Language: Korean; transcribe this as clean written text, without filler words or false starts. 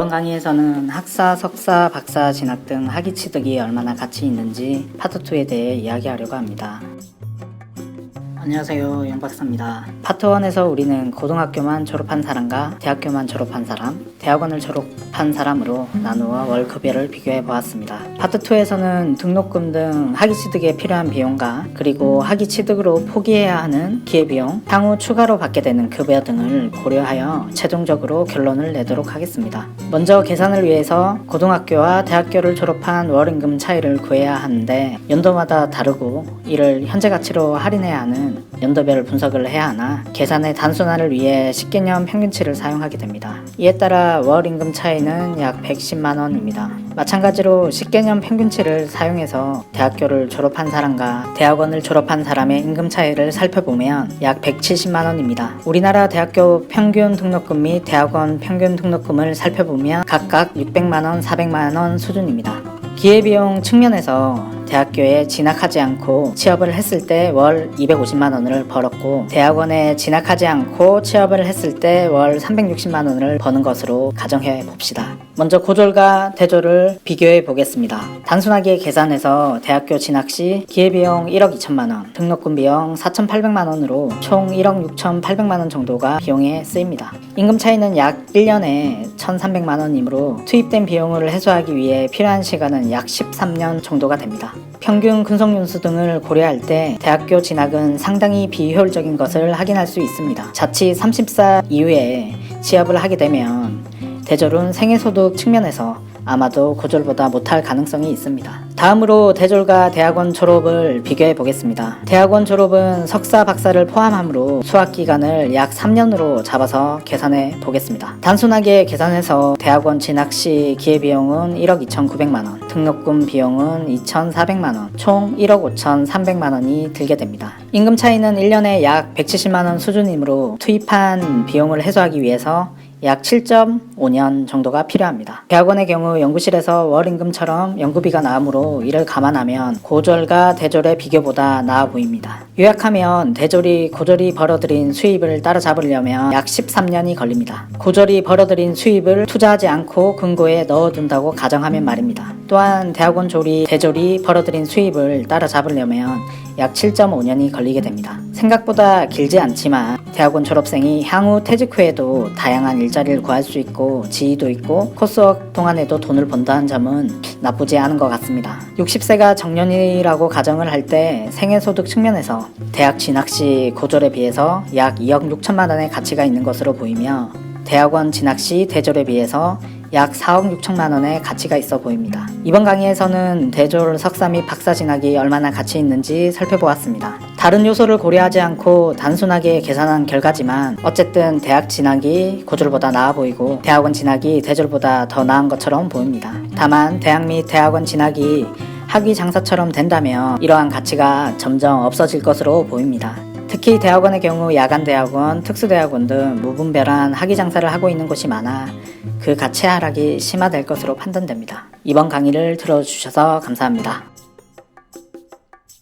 이번 강의에서는 학사, 석사, 박사 진학 등 학위 취득이 얼마나 가치 있는지 파트 2에 대해 이야기하려고 합니다. 안녕하세요, 영박사입니다. 파트 1에서 우리는 고등학교만 졸업한 사람과 대학교만 졸업한 사람, 대학원을 졸업한 사람으로 나누어 월급여를 비교해 보았습니다. 파트 2에서는 등록금 등 학위 취득에 필요한 비용과 그리고 학위 취득으로 포기해야 하는 기회비용, 향후 추가로 받게 되는 급여 등을 고려하여 최종적으로 결론을 내도록 하겠습니다. 먼저 계산을 위해서 고등학교와 대학교를 졸업한 월임금 차이를 구해야 하는데 연도마다 다르고 이를 현재 가치로 할인해야 하는 연도별 분석을 해야 하나 계산의 단순화를 위해 10개년 평균치를 사용하게 됩니다. 이에 따라 월 임금 차이는 약 110만원입니다. 마찬가지로 10개년 평균치를 사용해서 대학교를 졸업한 사람과 대학원을 졸업한 사람의 임금 차이를 살펴보면 약 170만원입니다. 우리나라 대학교 평균 등록금 및 대학원 평균 등록금을 살펴보면 각각 600만원, 400만원 수준입니다. 기회비용 측면에서 대학교에 진학하지 않고 취업을 했을 때 월 250만원을 벌었고 대학원에 진학하지 않고 취업을 했을 때 월 360만원을 버는 것으로 가정해 봅시다. 먼저 고졸과 대졸을 비교해 보겠습니다. 단순하게 계산해서 대학교 진학 시 기회비용 1억 2천만원, 등록금 비용 4,800만원으로 총 1억 6,800만원 정도가 비용에 쓰입니다. 임금 차이는 약 1년에 1,300만원이므로 투입된 비용을 해소하기 위해 필요한 시간은 약 13년 정도가 됩니다. 평균 근속연수 등을 고려할 때 대학교 진학은 상당히 비효율적인 것을 확인할 수 있습니다. 자칫 30살 이후에 취업을 하게 되면 대졸은 생애소득 측면에서 아마도 고졸보다 못할 가능성이 있습니다. 다음으로 대졸과 대학원 졸업을 비교해 보겠습니다. 대학원 졸업은 석사, 박사를 포함하므로 수학기간을 약 3년으로 잡아서 계산해 보겠습니다. 단순하게 계산해서 대학원 진학 시 기회비용은 1억 2,900만원, 등록금 비용은 2,400만원, 총 1억 5,300만원이 들게 됩니다. 임금 차이는 1년에 약 170만원 수준이므로 투입한 비용을 해소하기 위해서 약 7.5년 정도가 필요합니다. 대학원의 경우 연구실에서 월임금처럼 연구비가 나오므로 이를 감안하면 고졸과 대졸의 비교보다 나아 보입니다. 요약하면 대졸이 고졸이 벌어들인 수입을 따라잡으려면 약 13년이 걸립니다. 고졸이 벌어들인 수입을 투자하지 않고 금고에 넣어둔다고 가정하면 말입니다. 또한 대학원 졸이 대졸이 벌어들인 수입을 따라잡으려면 약 7.5년이 걸리게 됩니다. 생각보다 길지 않지만 대학원 졸업생이 향후 퇴직 후에도 다양한 일자리를 구할 수 있고 지위도 있고 코스웍 동안에도 돈을 번다는 점은 나쁘지 않은 것 같습니다. 60세가 정년이라고 가정을 할 때 생애소득 측면에서 대학 진학 시 고졸에 비해서 약 2억 6천만 원의 가치가 있는 것으로 보이며 대학원 진학 시 대졸에 비해서 약 4억 6천만 원의 가치가 있어 보입니다. 이번 강의에서는 대졸, 석사 및 박사 진학이 얼마나 가치 있는지 살펴보았습니다. 다른 요소를 고려하지 않고 단순하게 계산한 결과지만 어쨌든 대학 진학이 고졸보다 나아 보이고 대학원 진학이 대졸보다 더 나은 것처럼 보입니다. 다만 대학 및 대학원 진학이 학위 장사처럼 된다면 이러한 가치가 점점 없어질 것으로 보입니다. 특히 대학원의 경우 야간대학원, 특수대학원 등 무분별한 학위 장사를 하고 있는 곳이 많아 그 가치 하락이 심화될 것으로 판단됩니다. 이번 강의를 들어주셔서 감사합니다.